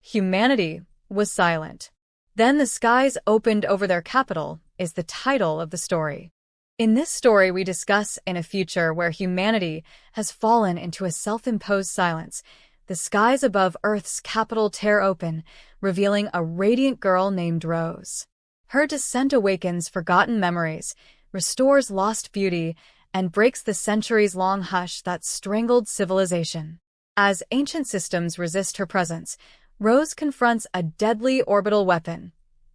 Humanity was silent. Then the skies opened over their capital is the title of the story. In this story, we discuss in a future where humanity has fallen into a self-imposed silence. The skies above Earth's capital tear open, revealing a radiant girl named Rose. Her descent awakens forgotten memories, restores lost beauty, and breaks the centuries-long hush that strangled civilization. As ancient systems resist her presence, Rose confronts a deadly orbital weapon,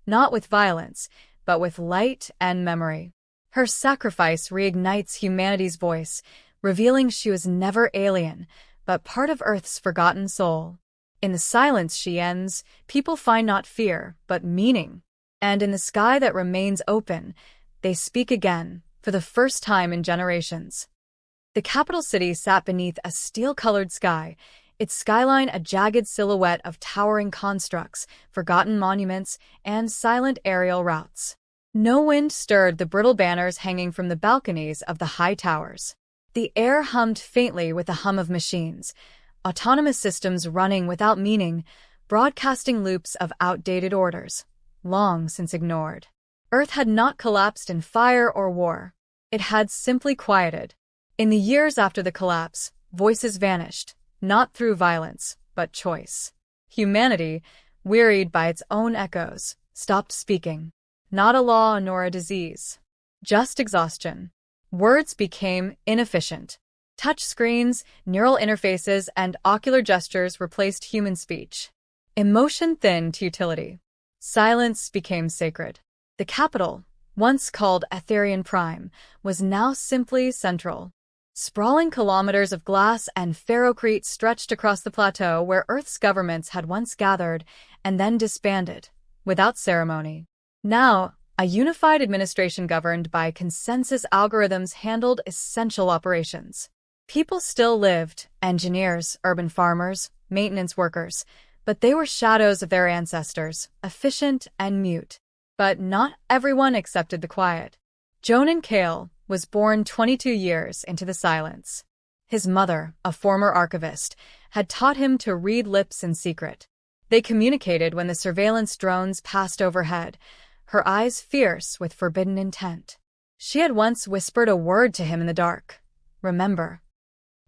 not with violence, but with light and memory. Her sacrifice reignites humanity's voice, revealing she was never alien, but part of Earth's forgotten soul. In the silence she ends, people find not fear, but meaning. And in the sky that remains open, they speak again, for the first time in generations. The capital city sat beneath a steel-colored sky, its skyline a jagged silhouette of towering constructs, forgotten monuments, and silent aerial routes. No wind stirred the brittle banners hanging from the balconies of the high towers. The air hummed faintly with the hum of machines, autonomous systems running without meaning, broadcasting loops of outdated orders, long since ignored. Earth had not collapsed in fire or war. It had simply quieted. In the years after the collapse, voices vanished, not through violence, but choice. Humanity, wearied by its own echoes, stopped speaking. Not a law nor a disease. Just exhaustion. Words became inefficient. Touch screens, neural interfaces, and ocular gestures replaced human speech. Emotion thinned to utility. Silence became sacred. The capital, once called Etherian Prime, was now simply central. Sprawling kilometers of glass and ferrocrete stretched across the plateau where Earth's governments had once gathered and then disbanded, without ceremony. Now, a unified administration governed by consensus algorithms handled essential operations. People still lived, engineers, urban farmers, maintenance workers, but they were shadows of their ancestors, efficient and mute. But not everyone accepted the quiet. Jonan Kale was born 22 years into the silence. His mother, a former archivist, had taught him to read lips in secret. They communicated when the surveillance drones passed overhead, her eyes fierce with forbidden intent. She had once whispered a word to him in the dark. Remember.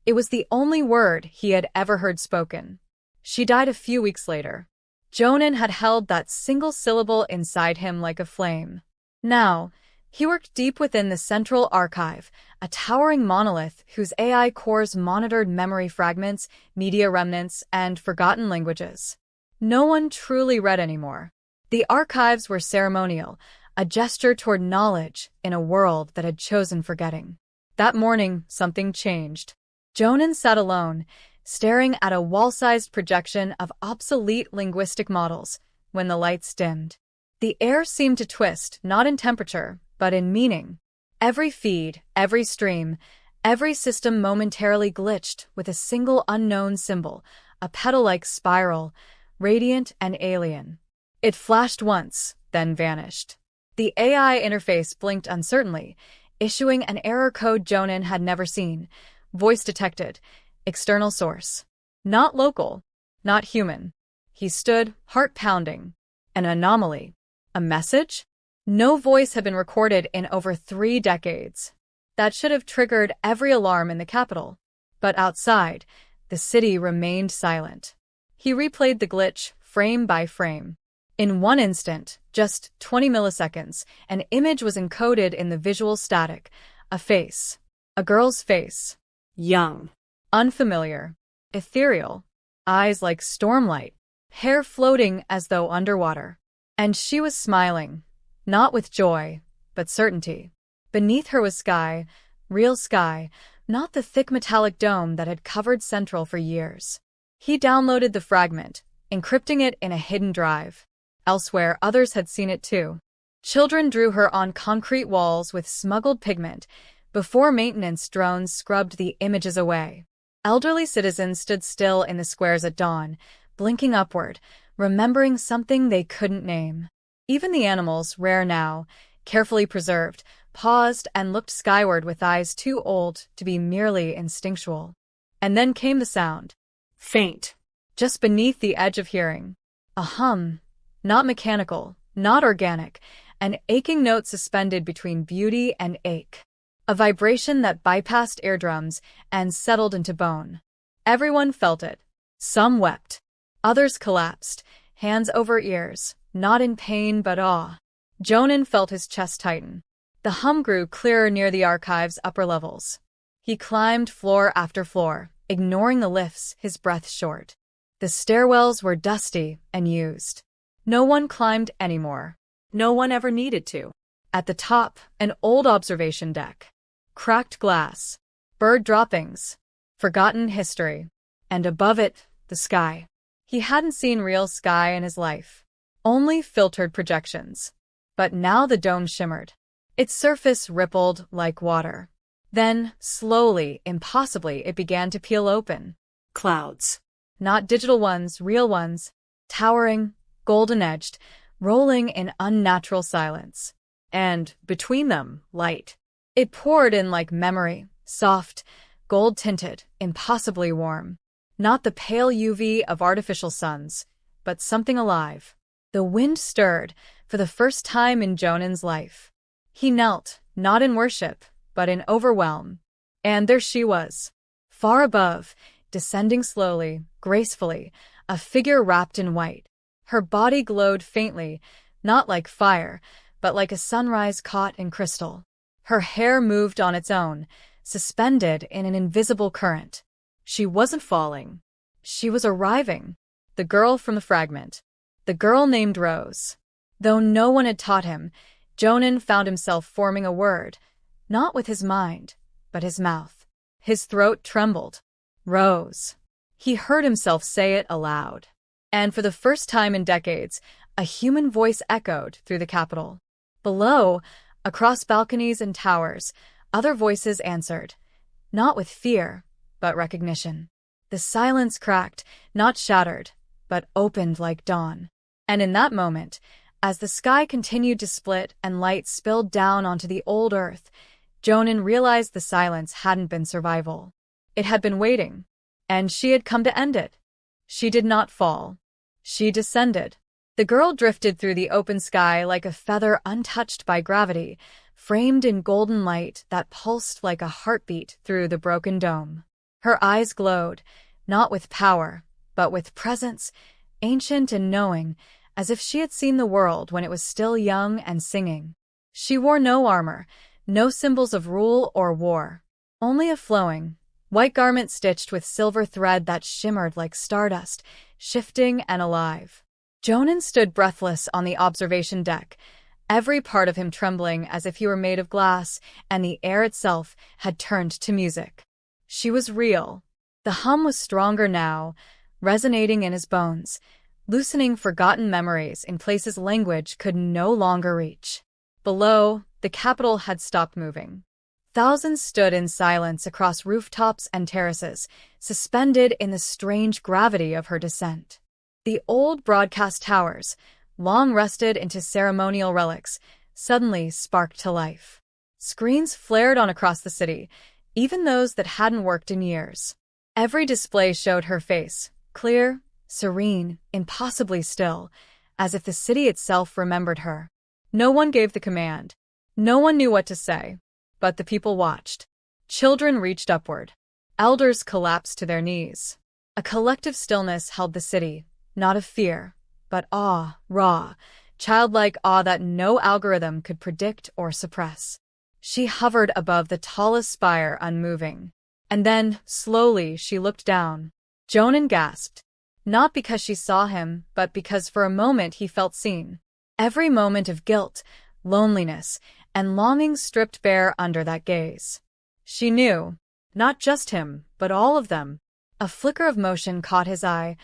It was the only word he had ever heard spoken. She died a few weeks later. Jonan had held that single syllable inside him like a flame. Now, he worked deep within the central archive, a towering monolith whose AI cores monitored memory fragments, media remnants, and forgotten languages. No one truly read anymore. The archives were ceremonial, a gesture toward knowledge in a world that had chosen forgetting. That morning, something changed. Jonan sat alone, staring at a wall-sized projection of obsolete linguistic models, when the lights dimmed. The air seemed to twist, not in temperature, but in meaning. Every feed, every stream, every system momentarily glitched with a single unknown symbol, a petal-like spiral, radiant and alien. It flashed once, then vanished. The AI interface blinked uncertainly, issuing an error code Jonan had never seen. Voice detected. External source. Not local. Not human. He stood, heart pounding. An anomaly. A message? No voice had been recorded in over 3 decades. That should have triggered every alarm in the capital. But outside, the city remained silent. He replayed the glitch, frame by frame. In one instant, just 20 milliseconds, an image was encoded in the visual static. A face. A girl's face. Young. Unfamiliar. Ethereal. Eyes like stormlight. Hair floating as though underwater. And she was smiling. Not with joy, but certainty. Beneath her was sky, real sky, not the thick metallic dome that had covered Central for years. He downloaded the fragment, encrypting it in a hidden drive. Elsewhere, others had seen it too. Children drew her on concrete walls with smuggled pigment before maintenance drones scrubbed the images away. Elderly citizens stood still in the squares at dawn, blinking upward, remembering something they couldn't name. Even the animals, rare now, carefully preserved, paused and looked skyward with eyes too old to be merely instinctual. And then came the sound. Faint. Just beneath the edge of hearing. A hum, not mechanical, not organic, an aching note suspended between beauty and ache. A vibration that bypassed eardrums and settled into bone. Everyone felt it. Some wept. Others collapsed, hands over ears, not in pain but awe. Jonan felt his chest tighten. The hum grew clearer near the archive's upper levels. He climbed floor after floor, ignoring the lifts, his breath short. The stairwells were dusty and used. No one climbed anymore. No one ever needed to. At the top, an old observation deck. Cracked glass. Bird droppings. Forgotten history. And above it, the sky. He hadn't seen real sky in his life. Only filtered projections. But now the dome shimmered. Its surface rippled like water. Then, slowly, impossibly, it began to peel open. Clouds. Not digital ones, real ones. Towering, golden-edged, rolling in unnatural silence. And, between them, light. It poured in like memory, soft, gold-tinted, impossibly warm. Not the pale UV of artificial suns, but something alive. The wind stirred, for the first time in Jonan's life. He knelt, not in worship, but in overwhelm. And there she was. Far above, descending slowly, gracefully, a figure wrapped in white. Her body glowed faintly, not like fire, but like a sunrise caught in crystal. Her hair moved on its own, suspended in an invisible current. She wasn't falling. She was arriving. The girl from the fragment. The girl named Rose. Though no one had taught him, Jonan found himself forming a word, not with his mind, but his mouth. His throat trembled. Rose. He heard himself say it aloud. And for the first time in decades, a human voice echoed through the capital. Below, across balconies and towers, other voices answered, not with fear, but recognition. The silence cracked, not shattered, but opened like dawn. And in that moment, as the sky continued to split and light spilled down onto the old earth, Jonan realized the silence hadn't been survival. It had been waiting, and she had come to end it. She did not fall. She descended. The girl drifted through the open sky like a feather untouched by gravity, framed in golden light that pulsed like a heartbeat through the broken dome. Her eyes glowed, not with power, but with presence, ancient and knowing, as if she had seen the world when it was still young and singing. She wore no armor, no symbols of rule or war, only a flowing, white garment stitched with silver thread that shimmered like stardust, shifting and alive. Jonan stood breathless on the observation deck, every part of him trembling as if he were made of glass, and the air itself had turned to music. She was real. The hum was stronger now, resonating in his bones, loosening forgotten memories in places language could no longer reach. Below, the capital had stopped moving. Thousands stood in silence across rooftops and terraces, suspended in the strange gravity of her descent. The old broadcast towers, long rusted into ceremonial relics, suddenly sparked to life. Screens flared on across the city, even those that hadn't worked in years. Every display showed her face, clear, serene, impossibly still, as if the city itself remembered her. No one gave the command. No one knew what to say. But the people watched. Children reached upward. Elders collapsed to their knees. A collective stillness held the city, not of fear, but awe, raw, childlike awe that no algorithm could predict or suppress. She hovered above the tallest spire, unmoving. And then, slowly, she looked down. Jonan gasped. Not because she saw him, but because for a moment he felt seen. Every moment of guilt, loneliness, and longing stripped bare under that gaze. She knew, not just him, but all of them. A flicker of motion caught his eye,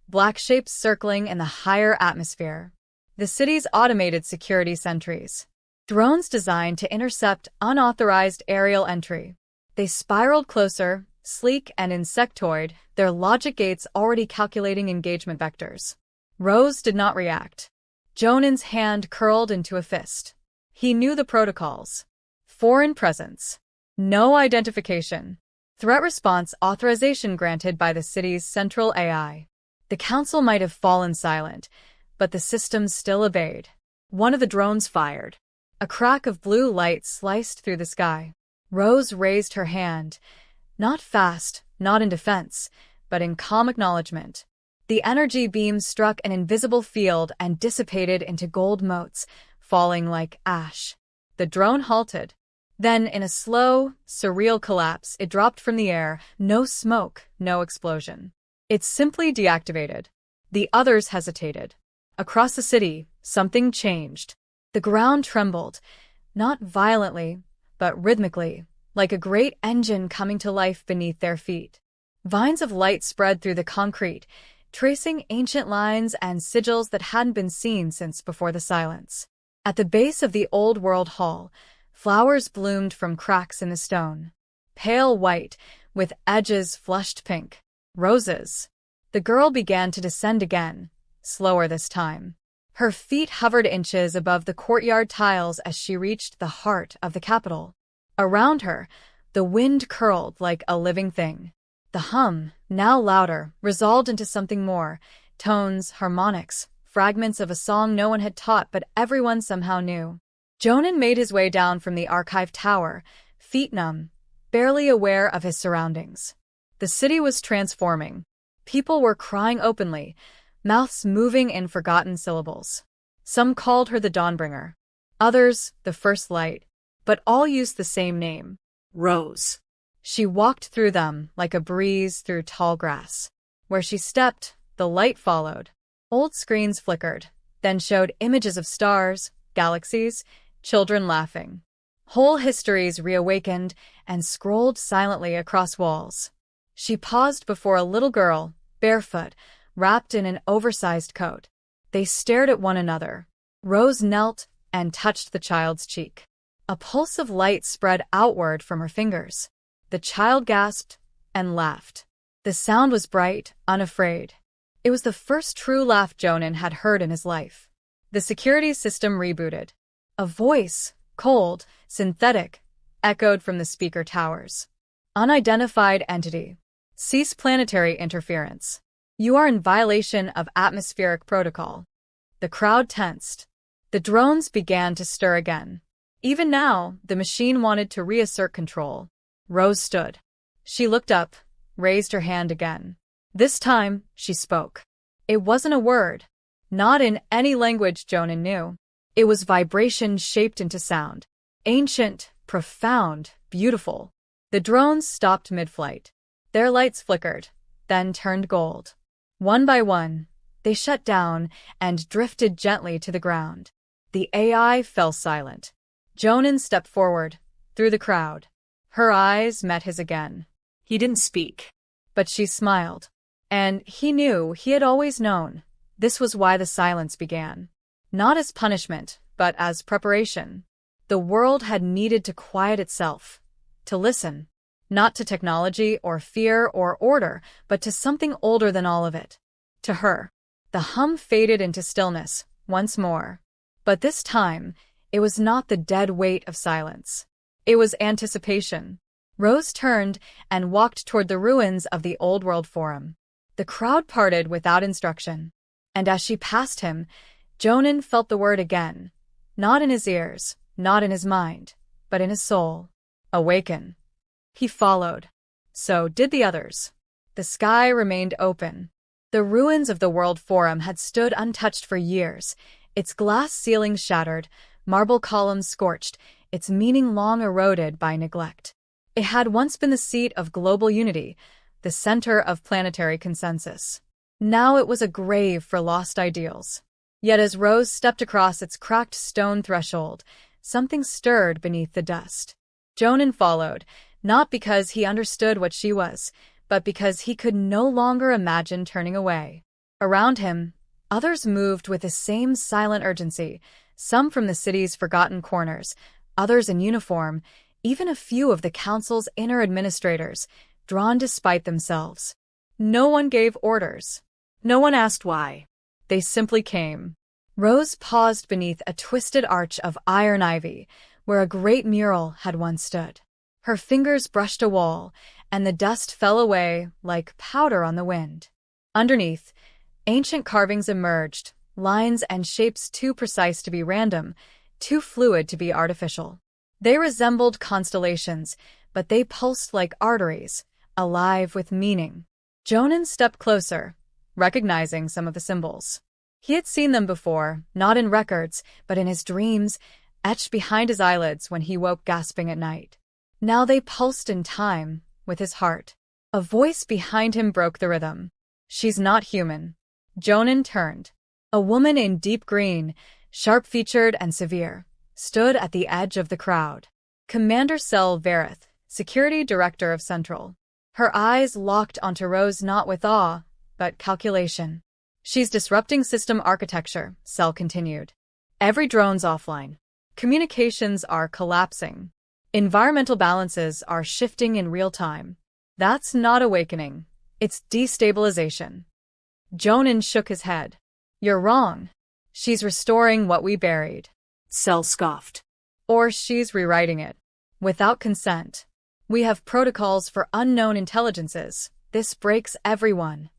black shapes circling in the higher atmosphere. The city's automated security sentries. Drones designed to intercept unauthorized aerial entry. They spiraled closer, sleek and insectoid, their logic gates already calculating engagement vectors. Rose did not react. Jonan's hand curled into a fist. He knew the protocols. Foreign presence. No identification. Threat response authorization granted by the city's central AI. The council might have fallen silent, but the system still obeyed. One of the drones fired. A crack of blue light sliced through the sky. Rose raised her hand, not fast, not in defense, but in calm acknowledgement. The energy beam struck an invisible field and dissipated into gold motes, falling like ash. The drone halted. Then, in a slow, surreal collapse, it dropped from the air, no smoke, no explosion. It simply deactivated. The others hesitated. Across the city, something changed. The ground trembled, not violently, but rhythmically, like a great engine coming to life beneath their feet. Vines of light spread through the concrete, tracing ancient lines and sigils that hadn't been seen since before the silence. At the base of the old world hall, flowers bloomed from cracks in the stone. Pale white, with edges flushed pink. Roses. The girl began to descend again, slower this time. Her feet hovered inches above the courtyard tiles as she reached the heart of the capital. Around her, the wind curled like a living thing. The hum, now louder, resolved into something more. Tones, harmonics, fragments of a song no one had taught but everyone somehow knew. Jonan made his way down from the archive tower, feet numb, barely aware of his surroundings. The city was transforming. People were crying openly, mouths moving in forgotten syllables. Some called her the Dawnbringer, others the First Light, but all used the same name, Rose. She walked through them like a breeze through tall grass. Where she stepped, the light followed. Old screens flickered, then showed images of stars, galaxies, children laughing. Whole histories reawakened and scrolled silently across walls. She paused before a little girl, barefoot, wrapped in an oversized coat. They stared at one another. Rose knelt and touched the child's cheek. A pulse of light spread outward from her fingers. The child gasped and laughed. The sound was bright, unafraid. It was the first true laugh Jonan had heard in his life. The security system rebooted. A voice, cold, synthetic, echoed from the speaker towers. Unidentified entity. Cease planetary interference. You are in violation of atmospheric protocol. The crowd tensed. The drones began to stir again. Even now, the machine wanted to reassert control. Rose stood. She looked up, raised her hand again. This time, she spoke. It wasn't a word. Not in any language Jonan knew. It was vibration shaped into sound. Ancient, profound, beautiful. The drones stopped mid-flight. Their lights flickered, then turned gold. One by one, they shut down and drifted gently to the ground. The AI fell silent. Jonan stepped forward, through the crowd. Her eyes met his again. He didn't speak, but she smiled. And he knew, he had always known, this was why the silence began. Not as punishment, but as preparation. The world had needed to quiet itself, to listen. Not to technology or fear or order, but to something older than all of it. To her. The hum faded into stillness, once more. But this time, it was not the dead weight of silence. It was anticipation. Rose turned and walked toward the ruins of the Old World Forum. The crowd parted without instruction. And as she passed him, Jonan felt the word again. Not in his ears, not in his mind, but in his soul. Awaken. He followed. So did the others. The sky remained open. The ruins of the World Forum had stood untouched for years, its glass ceiling shattered, marble columns scorched, its meaning long eroded by neglect. It had once been the seat of global unity, the center of planetary consensus. Now it was a grave for lost ideals. Yet as Rose stepped across its cracked stone threshold, something stirred beneath the dust. Jonan followed, not because he understood what she was, but because he could no longer imagine turning away. Around him, others moved with the same silent urgency, some from the city's forgotten corners, others in uniform, even a few of the council's inner administrators, drawn to spite themselves. No one gave orders. No one asked why. They simply came. Rose paused beneath a twisted arch of iron ivy, where a great mural had once stood. Her fingers brushed a wall, and the dust fell away like powder on the wind. Underneath, ancient carvings emerged, lines and shapes too precise to be random, too fluid to be artificial. They resembled constellations, but they pulsed like arteries, alive with meaning. Jonan stepped closer, recognizing some of the symbols. He had seen them before, not in records, but in his dreams, etched behind his eyelids when he woke gasping at night. Now they pulsed in time, with his heart. A voice behind him broke the rhythm. "She's not human." Jonan turned. A woman in deep green, sharp-featured and severe, stood at the edge of the crowd. Commander Sel Verith, security director of Central. Her eyes locked onto Rose not with awe, but calculation. "She's disrupting system architecture," Sel continued. "Every drone's offline. Communications are collapsing. Environmental balances are shifting in real time. That's not awakening. It's destabilization." Jonan shook his head. "You're wrong. She's restoring what we buried." Sel scoffed. "Or she's rewriting it. Without consent. We have protocols for unknown intelligences. This breaks everyone."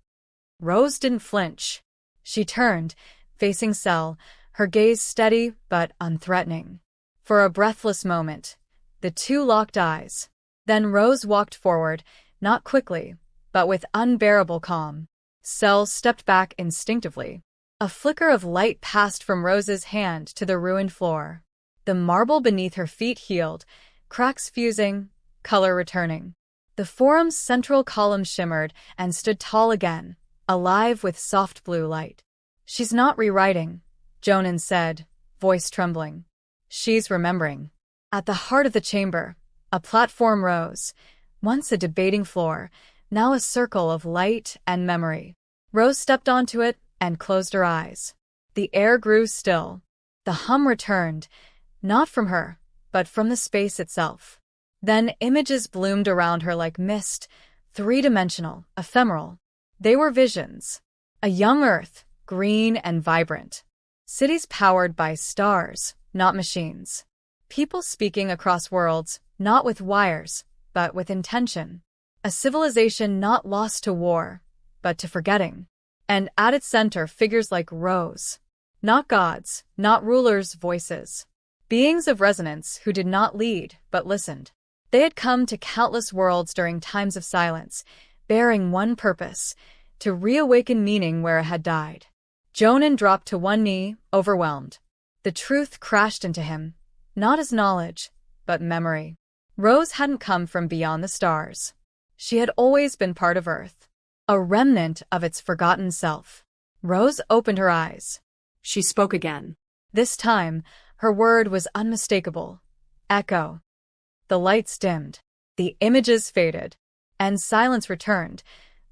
Rose didn't flinch. She turned, facing Sel, her gaze steady but unthreatening. For a breathless moment, the two locked eyes. Then Rose walked forward, not quickly, but with unbearable calm. Sel stepped back instinctively. A flicker of light passed from Rose's hand to the ruined floor. The marble beneath her feet healed, cracks fusing, color returning. The forum's central column shimmered and stood tall again, alive with soft blue light. "She's not rewriting," Jonan said, voice trembling. "She's remembering." At the heart of the chamber, a platform rose, once a debating floor, now a circle of light and memory. Rose stepped onto it and closed her eyes. The air grew still. The hum returned, not from her, but from the space itself. Then images bloomed around her like mist, three-dimensional, ephemeral. They were visions. A young Earth, green and vibrant. Cities powered by stars, not machines. People speaking across worlds, not with wires, but with intention. A civilization not lost to war, but to forgetting. And at its center, figures like Rose. Not gods, not rulers' voices. Beings of resonance who did not lead, but listened. They had come to countless worlds during times of silence, bearing one purpose, to reawaken meaning where it had died. Jonan dropped to one knee, overwhelmed. The truth crashed into him, not as knowledge, but memory. Rose hadn't come from beyond the stars. She had always been part of Earth, a remnant of its forgotten self. Rose opened her eyes. She spoke again. This time, her word was unmistakable. Echo. The lights dimmed. The images faded. And silence returned,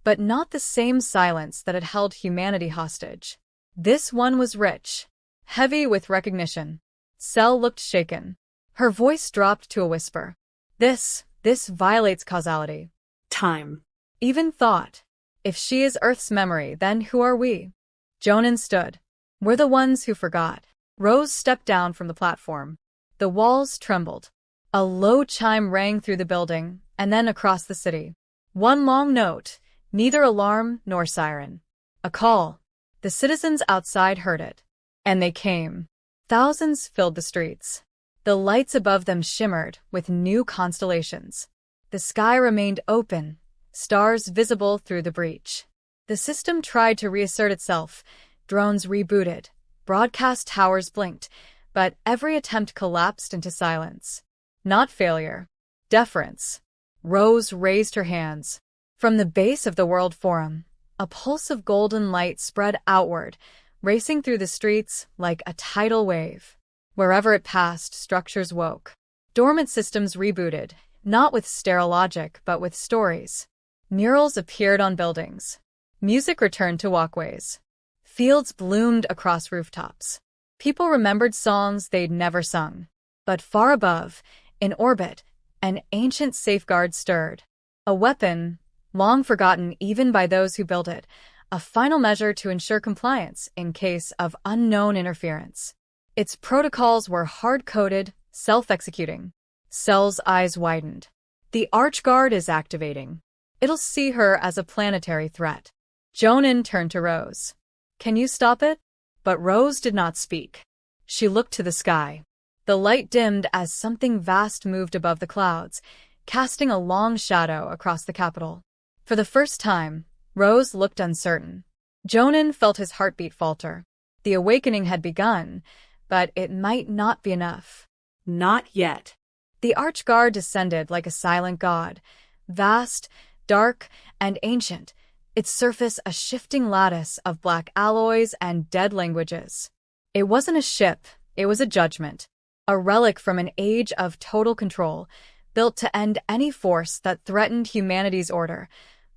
but not the same silence that had held humanity hostage. This one was rich, heavy with recognition. Sel looked shaken. Her voice dropped to a whisper. This violates causality. Time. Even thought. If she is Earth's memory, then who are we? Jonan stood. We're the ones who forgot. Rose stepped down from the platform. The walls trembled. A low chime rang through the building, and then across the city. One long note, neither alarm nor siren. A call. The citizens outside heard it. And they came. Thousands filled the streets. The lights above them shimmered with new constellations. The sky remained open, stars visible through the breach. The system tried to reassert itself. Drones rebooted. Broadcast towers blinked, but every attempt collapsed into silence. Not failure. Deference. Rose raised her hands. From the base of the World Forum, a pulse of golden light spread outward, racing through the streets like a tidal wave. Wherever it passed, structures woke. Dormant systems rebooted, not with sterile logic, but with stories. Murals appeared on buildings. Music returned to walkways. Fields bloomed across rooftops. People remembered songs they'd never sung. But far above, in orbit, an ancient safeguard stirred. A weapon, long forgotten even by those who built it, a final measure to ensure compliance in case of unknown interference. Its protocols were hard-coded, self-executing. Sel's eyes widened. The Archguard is activating. It'll see her as a planetary threat. Jonan turned to Rose. Can you stop it? But Rose did not speak. She looked to the sky. The light dimmed as something vast moved above the clouds, casting a long shadow across the capital. For the first time, Rose looked uncertain. Jonan felt his heartbeat falter. The awakening had begun, but it might not be enough. Not yet. The archguard descended like a silent god, vast, dark, and ancient, its surface a shifting lattice of black alloys and dead languages. It wasn't a ship, it was a judgment, a relic from an age of total control, built to end any force that threatened humanity's order,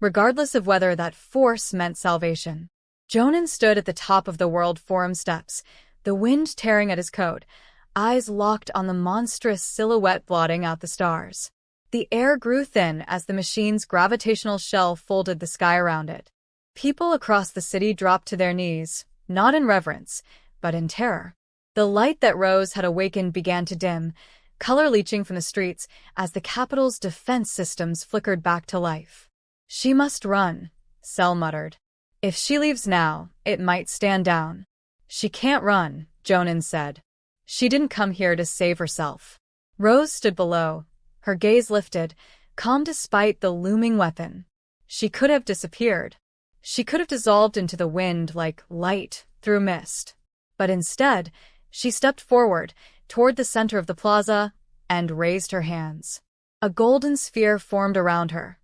regardless of whether that force meant salvation. Jonan stood at the top of the World Forum steps, the wind tearing at his coat, eyes locked on the monstrous silhouette blotting out the stars. The air grew thin as the machine's gravitational shell folded the sky around it. People across the city dropped to their knees, not in reverence, but in terror. The light that Rose had awakened began to dim, color leaching from the streets as the capital's defense systems flickered back to life. "She must run," Sel muttered. "If she leaves now, it might stand down." "She can't run," Jonan said. "She didn't come here to save herself." Rose stood below, her gaze lifted, calm despite the looming weapon. She could have disappeared. She could have dissolved into the wind like light through mist. But instead, she stepped forward, toward the center of the plaza, and raised her hands. A golden sphere formed around her.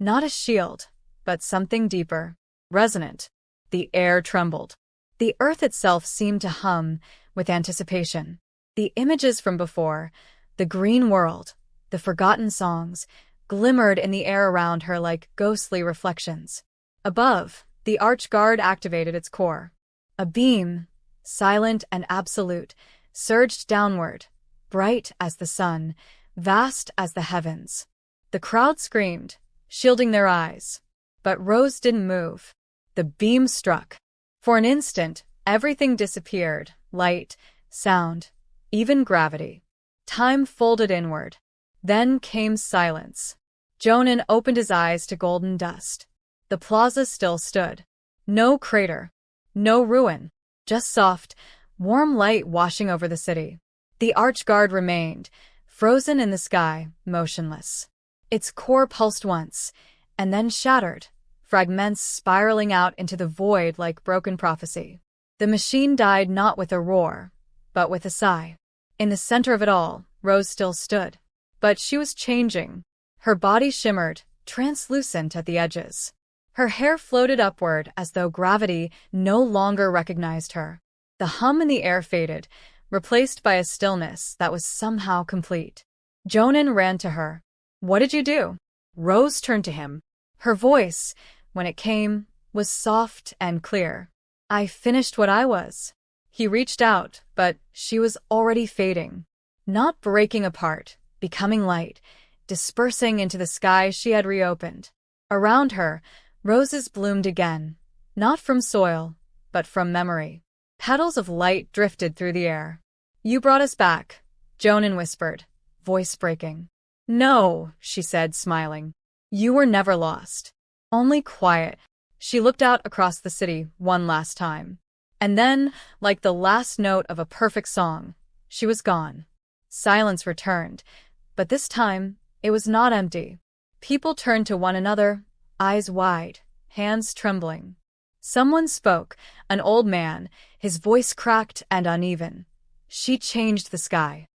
Not a shield, but something deeper, resonant. The air trembled. The earth itself seemed to hum with anticipation. The images from before, the green world, the forgotten songs, glimmered in the air around her like ghostly reflections. Above, the archguard activated its core. A beam, silent and absolute, surged downward, bright as the sun, vast as the heavens. The crowd screamed, shielding their eyes. But Rose didn't move. The beam struck. For an instant, everything disappeared, light, sound, even gravity. Time folded inward. Then came silence. Jonan opened his eyes to golden dust. The plaza still stood. No crater. No ruin. Just soft, warm light washing over the city. The archguard remained, frozen in the sky, motionless. Its core pulsed once, and then shattered, fragments spiraling out into the void like broken prophecy. The machine died not with a roar, but with a sigh. In the center of it all, Rose still stood. But she was changing. Her body shimmered, translucent at the edges. Her hair floated upward as though gravity no longer recognized her. The hum in the air faded, replaced by a stillness that was somehow complete. Jonan ran to her. "What did you do?" Rose turned to him. Her voice, when it came, was soft and clear. "I finished what I was." He reached out, but she was already fading. Not breaking apart, becoming light, dispersing into the sky she had reopened. Around her, roses bloomed again, not from soil, but from memory. Petals of light drifted through the air. "You brought us back," Jonan whispered, voice breaking. "No," she said, smiling. "You were never lost. Only quiet." She looked out across the city one last time. And then, like the last note of a perfect song, she was gone. Silence returned, but this time, it was not empty. People turned to one another, eyes wide, hands trembling. Someone spoke, an old man, his voice cracked and uneven. "She changed the sky."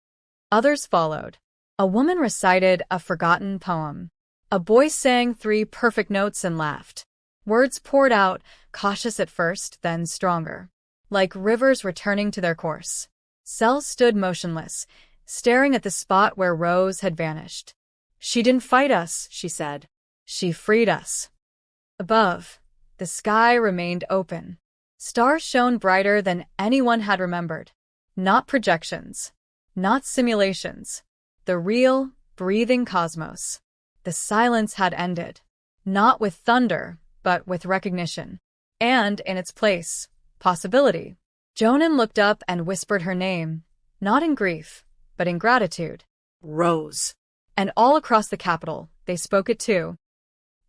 Others followed. A woman recited a forgotten poem. A boy sang 3 perfect notes and laughed. Words poured out, cautious at first, then stronger. Like rivers returning to their course. Sel stood motionless, staring at the spot where Rose had vanished. "She didn't fight us," she said. "She freed us." Above, the sky remained open. Stars shone brighter than anyone had remembered. Not projections. Not simulations. The real, breathing cosmos. The silence had ended. Not with thunder, but with recognition. And, in its place, possibility. Jonan looked up and whispered her name, not in grief, but in gratitude. Rose. And all across the capital, they spoke it too.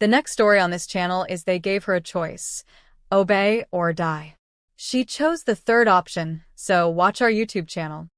The next story on this channel is They Gave Her a Choice: Obey or Die. She chose the third option, so watch our YouTube channel.